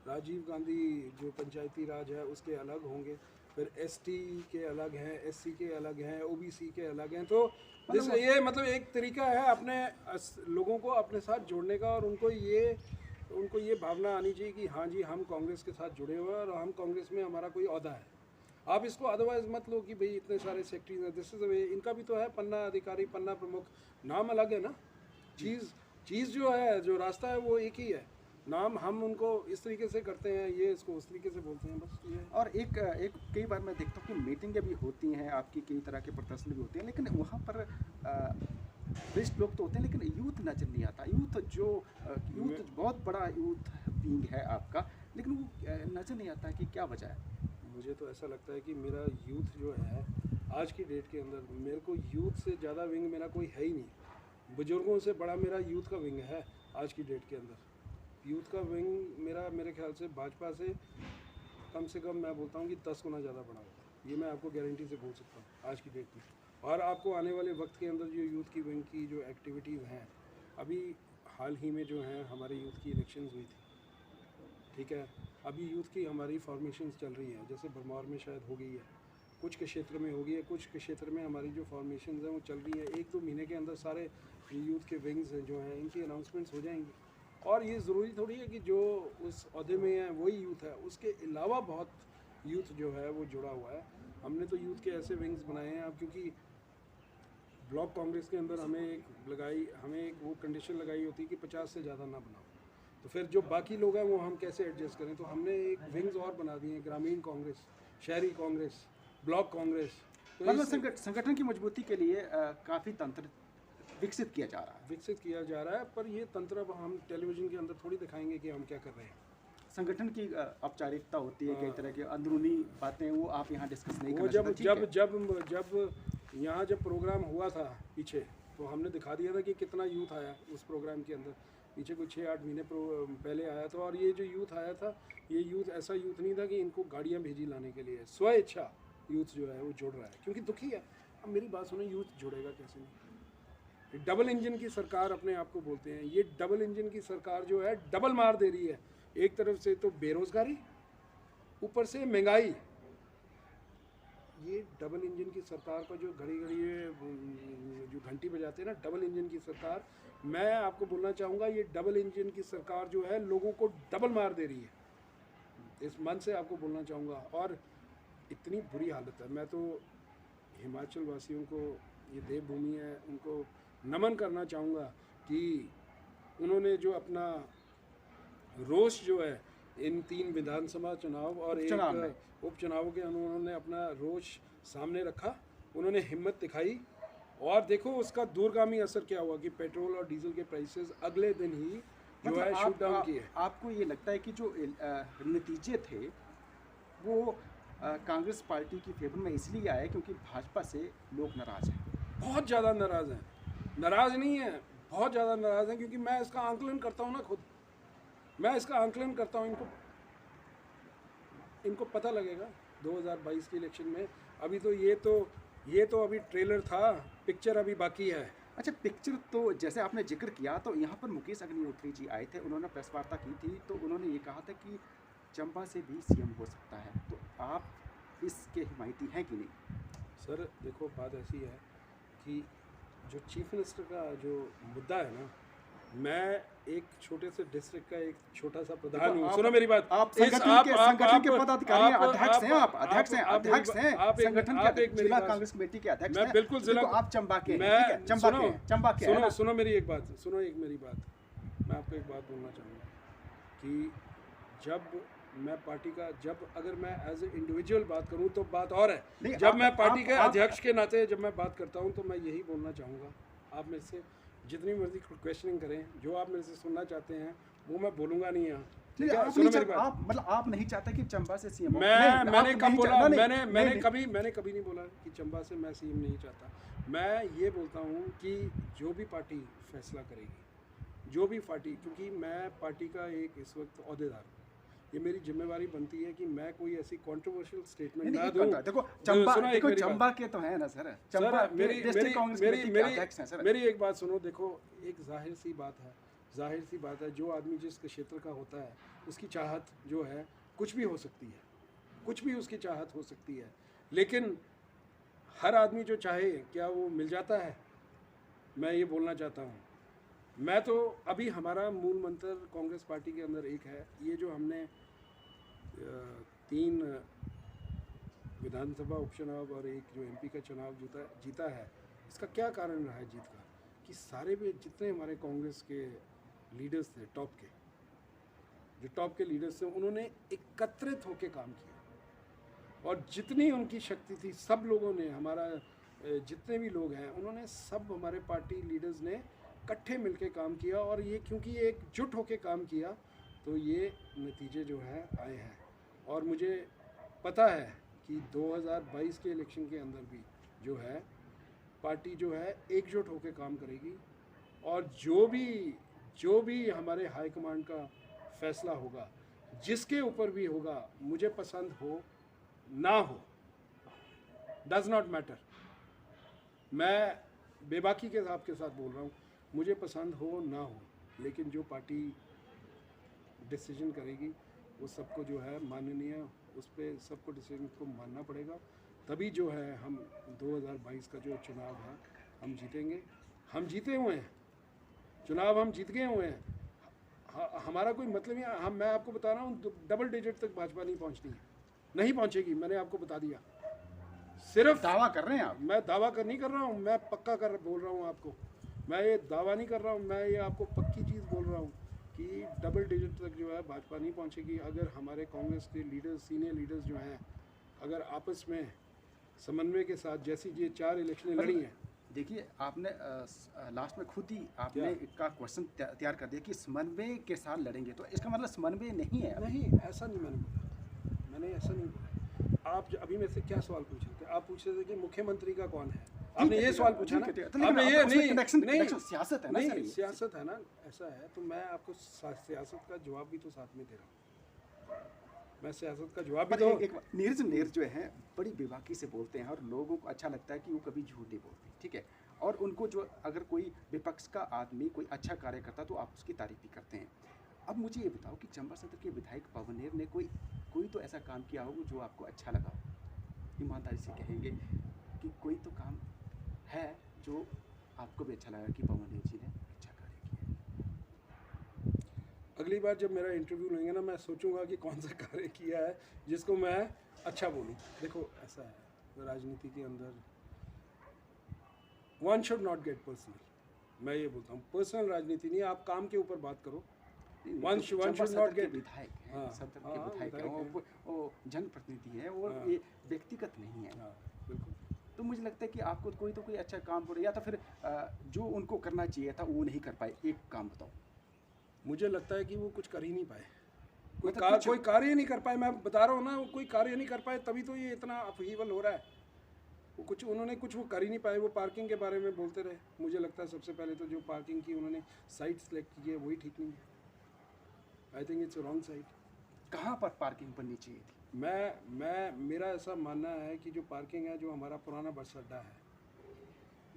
राजीव गांधी जो पंचायती राज है उसके अलग होंगे, फिर ST के अलग हैं, SC के अलग हैं, OBC के अलग हैं। तो ये मतलब एक तरीका है अपने लोगों को अपने साथ जोड़ने का, और उनको ये भावना आनी चाहिए कि हाँ जी हम कांग्रेस के साथ जुड़े हुए हैं और हम कांग्रेस में हमारा कोई ओहदा है। आप इसको अदरवाइज मत लो कि भाई इतने सारे सेक्रेटरीज हैं, दिस इज वे। इनका भी तो है पन्ना अधिकारी, पन्ना प्रमुख, नाम अलग है ना। चीज़ जो है, जो रास्ता है वो एक ही है, नाम हम उनको इस तरीके से करते हैं, ये इसको उस तरीके से बोलते हैं, बस ये। और एक कई बार मैं देखता हूँ कि मीटिंगें भी होती हैं आपकी, कई तरह के प्रदर्शन भी होते हैं, लेकिन वहाँ पर वरिष्ठ लोग तो होते हैं लेकिन यूथ नजर नहीं आता। यूथ बहुत बड़ा यूथ विंग है आपका, लेकिन वो नजर नहीं आता कि क्या वजह है। मुझे तो ऐसा लगता है कि मेरा यूथ जो है आज की डेट के अंदर, मेरे को यूथ से ज़्यादा विंग मेरा कोई है ही नहीं। बुजुर्गों से बड़ा मेरा यूथ का विंग है आज की डेट के अंदर। यूथ का विंग मेरे ख्याल से भाजपा से कम मैं बोलता हूँ कि 10 गुना ज़्यादा बड़ा होगा। ये मैं आपको गारंटी से बोल सकता हूँ आज की डेट में। और आपको आने वाले वक्त के अंदर जो यूथ की विंग की जो एक्टिविटीज़ हैं, अभी हाल ही में जो है हमारे यूथ की इलेक्शंस हुई थी, ठीक है। अभी यूथ की हमारी फॉर्मेशंस चल रही हैं, जैसे भरमौर में शायद हो गई है, कुछ के क्षेत्र में हो गई है, कुछ के क्षेत्र में हमारी जो फॉर्मेशंस हैं वो चल रही हैं। 1-2 महीने के अंदर सारे यूथ के विंग्स हैं जो हैं इनकी अनाउंसमेंट्स हो जाएंगी। और ये ज़रूरी थोड़ी है कि जो उस अहदे में है वही यूथ है, उसके अलावा बहुत यूथ जो है वो जुड़ा हुआ है। हमने तो यूथ के ऐसे विंग्स बनाए हैं अब, क्योंकि ब्लॉक कांग्रेस के अंदर हमें एक वो कंडीशन लगाई होती है कि 50 से ज़्यादा ना बनाओ, तो फिर जो बाकी लोग हैं वो हम कैसे एडजस्ट करें। तो हमने एक विंग्स और बना दिए हैं, ग्रामीण कांग्रेस, शहरी कांग्रेस, ब्लॉक कांग्रेस। तो मतलब संगठन की मजबूती के लिए काफ़ी तंत्र विकसित किया जा रहा है। पर ये तंत्र अब हम टेलीविज़न के अंदर थोड़ी दिखाएंगे कि हम क्या कर रहे हैं। संगठन की औपचारिकता होती है, कई तरह की अंदरूनी बातें वो आप यहाँ डिस्कस नहीं वो करना चाहते, जब यहाँ जब प्रोग्राम हुआ था पीछे, तो हमने दिखा दिया था कि कितना यूथ आया उस प्रोग्राम के अंदर। पीछे कुछ 6-8 महीने पहले आया था, और ये जो यूथ आया था, ये यूथ ऐसा यूथ नहीं था कि इनको गाड़ियाँ भेजी लाने के लिए। स्व इच्छा यूथ जो है वो जुड़ रहा है, क्योंकि दुखी है। अब मेरी बात सुनो, यूथ जुड़ेगा कैसे नहीं। डबल इंजन की सरकार अपने आप को बोलते हैं, ये डबल इंजन की सरकार जो है डबल मार दे रही है। एक तरफ से तो बेरोजगारी, ऊपर से महंगाई। ये डबल इंजन की सरकार का जो घड़ी जो घंटी बजाते हैं ना, डबल इंजन की सरकार, मैं आपको बोलना चाहूँगा ये डबल इंजन की सरकार जो है लोगों को डबल मार दे रही है। इस मन से आपको बोलना चाहूँगा। और इतनी बुरी हालत है, मैं तो हिमाचल वासियों को, ये देवभूमि है, उनको नमन करना चाहूँगा कि उन्होंने जो अपना रोष जो है इन 3 विधानसभा चुनाव और एक उपचुनावों के उन्होंने अपना रोष सामने रखा, उन्होंने हिम्मत दिखाई। और देखो उसका दूरगामी असर क्या हुआ कि पेट्रोल और डीजल के प्राइसेस अगले दिन ही जो है शूट डाउन किए। आपको ये लगता है कि जो नतीजे थे वो कांग्रेस पार्टी की फेवर में इसलिए आए क्योंकि भाजपा से लोग नाराज हैं? बहुत ज़्यादा नाराज़ हैं। नाराज़ नहीं है, बहुत ज़्यादा नाराज़ हैं, क्योंकि मैं इसका आंकलन करता हूँ ना, खुद मैं इसका आंकलन करता हूँ। इनको पता लगेगा 2022 के इलेक्शन में। अभी तो ये तो अभी ट्रेलर था, पिक्चर अभी बाकी है। अच्छा, पिक्चर तो जैसे आपने जिक्र किया, तो यहाँ पर मुकेश अग्निहोत्री जी आए थे, उन्होंने प्रेस वार्ता की थी, तो उन्होंने ये कहा था कि चंबा से भी सीएम हो सकता है। तो आप इसके हिमायती हैं कि नहीं? सर देखो, बात ऐसी है कि जो चीफ मिनिस्टर का जो मुद्दा है ना, मैं एक छोटे से डिस्ट्रिक्ट का एक छोटा सा प्रधान हूँ। सुनो मेरी बात, आप संगठन के पदाधिकारी हैं, अध्यक्ष हैं, अध्यक्ष हैं संगठन के, जिला कांग्रेस कमेटी के अध्यक्ष हैं। मैं बिल्कुल जिला, आप चंबा के हैं, चंबा के सुनो मेरी एक बात, मैं आपको एक बात बोलना चाहूँगा कि अगर मैं एज ए इंडिविजुअल बात करूं तो बात और है। जब मैं पार्टी के अध्यक्ष के नाते जब मैं बात करता हूं तो मैं यही बोलना चाहूँगा, आप मेरे से जितनी मर्जी क्वेश्चनिंग करें, जो आप मेरे से सुनना चाहते हैं वो मैं बोलूँगा नहीं यहाँ। ठीक है, सुनो मेरी बात। आप नहीं चाहते कि चंबा से सीएम हो? मैंने कब बोला? मैंने कभी नहीं बोला कि चंबा से मैं सीएम नहीं चाहता। मैं ये बोलता हूँ कि जो भी पार्टी फैसला करेगी, जो भी पार्टी, क्योंकि मैं पार्टी का एक इस वक्त ओहदेदार हूँ, ये मेरी जिम्मेवारी बनती है कि मैं कोई ऐसी कंट्रोवर्शियल स्टेटमेंट ना दूं। देखो चंबा के तो है ना sir, Chamba district Congress committee के अध्यक्ष हैं सर। मेरी एक बात सुनो, देखो एक जाहिर सी बात है, जो आदमी जिस क्षेत्र का होता है उसकी चाहत जो है कुछ भी हो सकती है, कुछ भी उसकी चाहत हो सकती है, लेकिन हर आदमी जो चाहे क्या वो मिल जाता है? मैं ये बोलना चाहता हूँ। मैं तो अभी हमारा मूल मंत्र कांग्रेस पार्टी के अंदर एक है, ये जो हमने 3 विधानसभा उपचुनाव और एक जो एमपी का चुनाव जीता है, इसका क्या कारण रहा है जीत का? कि सारे भी जितने हमारे कांग्रेस के लीडर्स थे, टॉप के लीडर्स थे, उन्होंने एकत्रित होकर काम किया, और जितनी उनकी शक्ति थी सब लोगों ने, हमारा जितने भी लोग हैं उन्होंने, सब हमारे पार्टी लीडर्स ने इकट्ठे मिलके काम किया। और ये क्योंकि एकजुट होके काम किया तो ये नतीजे जो है आए हैं। और मुझे पता है कि 2022 के इलेक्शन के अंदर भी जो है पार्टी जो है एकजुट होके काम करेगी, और जो भी हमारे हाई कमांड का फैसला होगा, जिसके ऊपर भी होगा, मुझे पसंद हो ना हो, डज नॉट मैटर। मैं बेबाकी के आपके साथ बोल रहा हूँ, मुझे पसंद हो ना हो, लेकिन जो पार्टी डिसीजन करेगी वो सबको जो है माननीय, उस पर सबको डिसीजन को मानना पड़ेगा। तभी जो है हम 2022 का जो चुनाव है हम जीतेंगे। हम जीते हुए हैं, चुनाव हम जीत गए हुए हैं। हमारा कोई मतलब नहीं, हम मैं आपको बता रहा हूँ डबल डिजिट तक भाजपा नहीं पहुँचती है, नहीं पहुँचेगी, मैंने आपको बता दिया। सिर्फ दावा कर रहे हैं आप? मैं दावा नहीं कर रहा हूँ, मैं पक्का कर बोल रहा हूँ आपको। मैं ये दावा नहीं कर रहा हूँ, मैं ये आपको पक्की चीज़ बोल रहा हूँ कि डबल डिजिट तक जो है भाजपा नहीं पहुँचेगी। अगर हमारे कांग्रेस के लीडर्स, सीनियर लीडर्स जो हैं, अगर आपस में समन्वय के साथ जैसी ये 4 इलेक्शनें लड़ी हैं। देखिए, आपने लास्ट में खुद ही आपने का क्वेश्चन तैयार कर दिया कि समन्वय के साथ लड़ेंगे, तो इसका मतलब समन्वय नहीं है? नहीं, ऐसा नहीं मैंने बोला, मैंने ऐसा नहीं बोला। आप अभी मेरे से क्या सवाल पूछ रहे थे? आप पूछ रहे थे कि मुख्यमंत्री का कौन है, आपने ये सवाल पूछा ना। आपने ये नहीं, सियासत है ना, नहीं सियासत है ना, ऐसा है तो मैं आपको सियासत का जवाब भी तो साथ में दे रहा हूँ। मैं सियासत का जवाब भी तो एक नीरज जो है बड़ी बेबाकी से बोलते हैं और लोगों को अच्छा लगता है कि वो कभी झूठ नहीं बोलते, ठीक है। और उनको जो अगर कोई विपक्ष का आदमी कोई अच्छा कार्य करता तो आप उसकी तारीफ भी करते हैं। अब मुझे ये बताओ कि चंबा सदर के विधायक पवनेर ने कोई तो ऐसा काम किया होगा जो आपको अच्छा लगा, ईमानदारी से कहेंगे कि कोई तो काम है जो आपको भी अच्छा लगा कि पवनेर जी ने अच्छा कार्य किया। अगली बार जब मेरा इंटरव्यू लेंगे ना, मैं सोचूंगा कि कौन सा कार्य किया है जिसको मैं अच्छा बोलूं। देखो ऐसा है राजनीति के अंदर, one should not get personal. मैं ये बोलता हूँ, पर्सनल राजनीति नहीं, आप काम के ऊपर बात करो। वन शुड नॉट गेट विधायक हैं, सदर के विधायक हैं, वो जनप्रतिनिधि है, वो ये व्यक्तिगत नहीं है। बिल्कुल। तो मुझे लगता है कि आपको कोई तो कोई अच्छा काम करो, या तो फिर जो उनको करना चाहिए था वो नहीं कर पाए। एक काम बताओ। मुझे लगता है कि वो कुछ कर ही नहीं पाए, मतलब कोई कार्य नहीं कर पाए। मैं बता रहा हूँ ना, कोई कार्य नहीं कर पाए, तभी तो ये इतना अपहीवल हो रहा है। उन्होंने कुछ वो कर ही नहीं पाए। वो पार्किंग के बारे में बोलते रहे। मुझे लगता है सबसे पहले तो जो पार्किंग की उन्होंने साइट सेलेक्ट की है वही ठीक नहीं है। I think it's wrong site. कहाँ पर पार्किंग बननी चाहिए थी? मेरा ऐसा मानना है कि जो पार्किंग है, जो हमारा पुराना बस अड्डा है,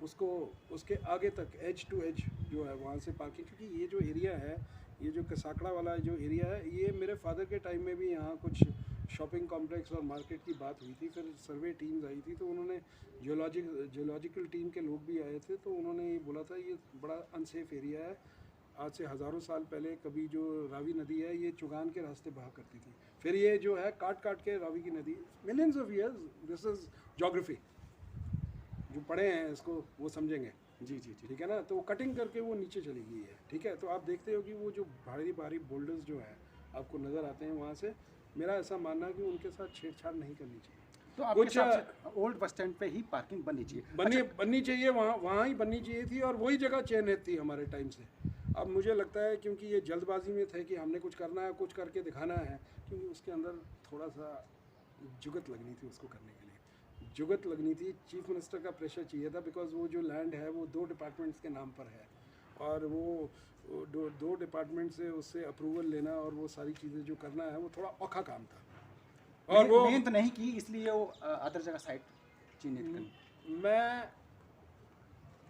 उसको उसके आगे तक एज टू एज जो है वहाँ से पार्किंग, क्योंकि ये जो एरिया है, ये जो कसाकड़ा वाला जो एरिया है, ये मेरे फादर के टाइम में भी यहाँ कुछ शॉपिंग कॉम्प्लेक्स और मार्केट की बात हुई थी। फिर सर्वे टीम्स आई थी, तो उन्होंने जियोलॉजिकल टीम के लोग भी आए थे, तो उन्होंने ये बोला था ये बड़ा अनसेफ एरिया है। आज से हज़ारों साल पहले कभी जो रावी नदी है, ये चुगान के रास्ते बहा करती थी। फिर ये जो है काट के रावी की नदी, millions of years, this is geography, जो पढ़े हैं इसको वो समझेंगे। जी, ठीक है ना। तो वो कटिंग करके वो नीचे चली गई है, ठीक है। तो आप देखते हो कि वो जो भारी बोल्डर्स जो है आपको नज़र आते हैं वहाँ से। मेरा ऐसा मानना है कि उनके साथ छेड़छाड़ नहीं करनी चाहिए। तो आपके हिसाब से ओल्ड बस स्टैंड पे ही पार्किंग बननी चाहिए? बननी चाहिए, वहाँ ही बननी चाहिए थी, और वही जगह चयनित थी हमारे टाइम से। अब मुझे लगता है क्योंकि ये जल्दबाजी में थे कि हमने कुछ करना है, कुछ करके दिखाना है, क्योंकि उसके अंदर थोड़ा सा जुगत लगनी थी। उसको करने के लिए जुगत लगनी थी, चीफ मिनिस्टर का प्रेशर चाहिए था, बिकॉज वो जो लैंड है वो 2 डिपार्टमेंट्स के नाम पर है, और वो दो डिपार्टमेंट से उससे अप्रूवल लेना और वो सारी चीज़ें जो करना है वो थोड़ा औखा काम था। और वो मेहनत नहीं की, इसलिए वो अदर जगह साइट चिन्हित करनी। मैं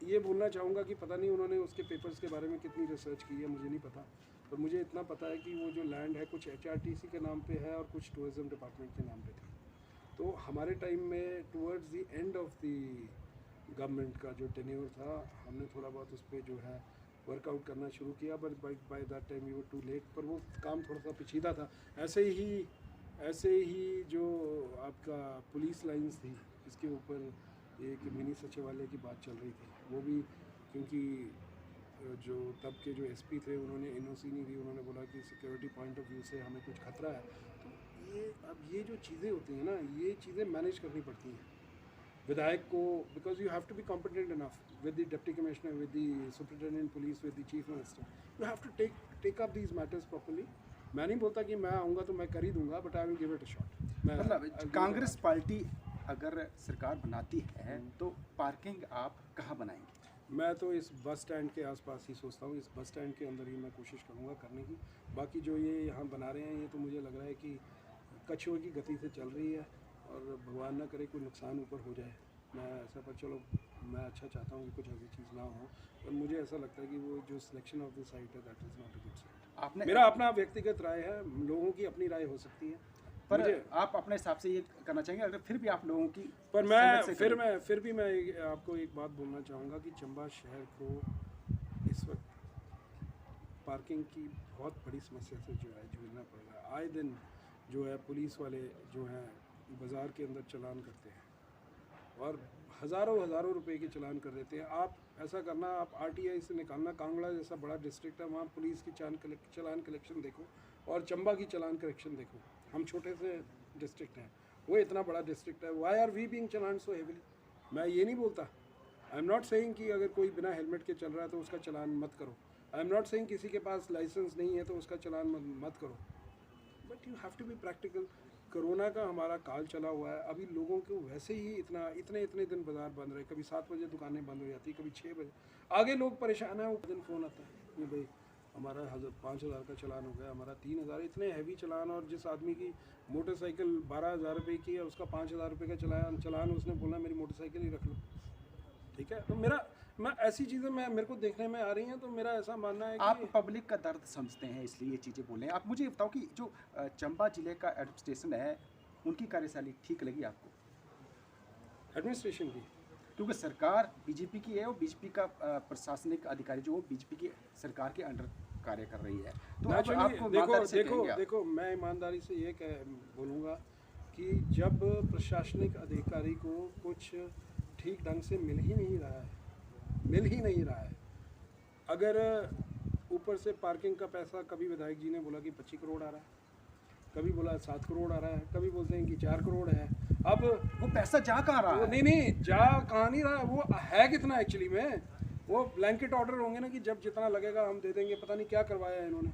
ये बोलना चाहूँगा कि पता नहीं उन्होंने उसके पेपर्स के बारे में कितनी रिसर्च की है, मुझे नहीं पता। पर मुझे इतना पता है कि वो जो लैंड है कुछ HRTC के नाम पे है और कुछ टूरिज़्म डिपार्टमेंट के नाम पे थी। तो हमारे टाइम में towards the end of the government का जो टेन्योर था, हमने थोड़ा बहुत उस पर जो है वर्कआउट करना शुरू किया, but by that time you were too late. पर वो काम थोड़ा सा पेचीदा था। ऐसे ही जो आपका पुलिस लाइंस थी, इसके ऊपर एक मिनी सचिवालय की बात चल रही थी, वो भी क्योंकि जो तब के जो SP थे उन्होंने NOC नहीं दी। उन्होंने बोला कि सिक्योरिटी पॉइंट ऑफ व्यू से हमें कुछ खतरा है। तो ये जो चीज़ें होती हैं ना, ये चीज़ें मैनेज करनी पड़ती हैं विधायक को, because you have to be competent enough with the deputy commissioner, with the superintendent police, with the chief minister. You have to take up these matters properly. मैं नहीं बोलता कि मैं आऊँगा तो मैं कर ही दूंगा, but I will give it a shot. मतलब कांग्रेस पार्टी अगर सरकार बनाती है तो पार्किंग आप कहाँ बनाएंगे? मैं तो इस बस स्टैंड के आसपास ही सोचता हूँ, इस बस स्टैंड के अंदर ही मैं कोशिश करूँगा करने की। बाकी जो ये यहाँ बना रहे हैं, ये तो मुझे लग रहा है कि कछुए की गति से चल रही है, और भगवान ना करे कोई नुकसान ऊपर हो जाए। मैं ऐसा, पर चलो मैं अच्छा चाहता हूँ कि कुछ ऐसी चीज़ ना हो, पर मुझे ऐसा लगता है कि वो जो सिलेक्शन ऑफ द साइट है, that is not a good site. आपने मेरा अपना व्यक्तिगत राय है, लोगों की अपनी राय हो सकती है, पर मुझे आप अपने हिसाब से ये करना चाहेंगे, अगर फिर भी आप लोगों की पर समझ से करें। फिर भी मैं आपको एक बात बोलना चाहूँगा कि चंबा शहर को इस वक्त पार्किंग की बहुत बड़ी समस्या से जो है जूझना पड़ रहा है। आए दिन जो है पुलिस वाले जो हैं बाज़ार के अंदर चालान करते हैं, और हज़ारों रुपए के चालान कर देते हैं। आप ऐसा करना, आप आरटीआई से निकालना, कांगड़ा जैसा बड़ा डिस्ट्रिक्ट है, वहाँ पुलिस की चालान कलेक्शन देखो, और चंबा की चालान कलेक्शन देखो। हम छोटे से डिस्ट्रिक्ट हैं, वो इतना बड़ा डिस्ट्रिक्ट है। Why are we being challan so heavily? मैं ये नहीं बोलता, आई एम नॉट सेइंग कि अगर कोई बिना हेलमेट के चल रहा है तो उसका चालान मत करो। आई एम नॉट सेइंग किसी के पास लाइसेंस नहीं है तो उसका चालान मत करो, but you have to be practical. Corona का हमारा काल चला हुआ है, अभी लोगों को वैसे ही इतने दिन बाजार बंद रहे, कभी 7 बजे दुकानें बंद हो जाती, कभी 6 बजे। आगे लोग परेशान हैं, वो दिन फ़ोन आता है कि भाई हमारा 5,000 का चालान हो गया, हमारा 3,000। इतने हैवी चालान, और जिस आदमी की मोटरसाइकिल 12,000 रुपये की है, उसका 5,000 रुपये का चालान उसने बोला मेरी मोटरसाइकिल ही रख लो। ठीक है, तो मैं ऐसी चीज़ें मेरे को देखने में आ रही हैं, तो मेरा ऐसा मानना है कि आप पब्लिक का दर्द समझते हैं, इसलिए ये चीज़ें बोल रहे हैं। आप मुझे बताओ कि जो चंबा जिले का एडमिनिस्ट्रेशन है, उनकी कार्यशैली ठीक लगी आपको? एडमिनिस्ट्रेशन की, क्योंकि सरकार बीजेपी की है, और बीजेपी का प्रशासनिक अधिकारी जो बीजेपी की सरकार के अंडर कार्य कर रही है, तो अब Naturally, आपको ईमानदारी से कहेंगे आप। देखो मैं ईमानदारी से ये बोलूँगा कि जब प्रशासनिक अधिकारी को कुछ ठीक ढंग से मिल ही नहीं रहा है, अगर ऊपर से पार्किंग का पैसा, कभी विधायक जी ने बोला कि 25 करोड़ आ रहा है, कभी बोला 7 करोड़ आ रहा है, कभी बोलते हैं कि 4 करोड़ है। अब वो पैसा जा कहाँ रहा है? नहीं जा कहाँ नहीं रहा, वो है कितना एक्चुअली में। वो ब्लैंकेट ऑर्डर होंगे ना कि जब जितना लगेगा हम दे देंगे, पता नहीं क्या करवाया है इन्होंने।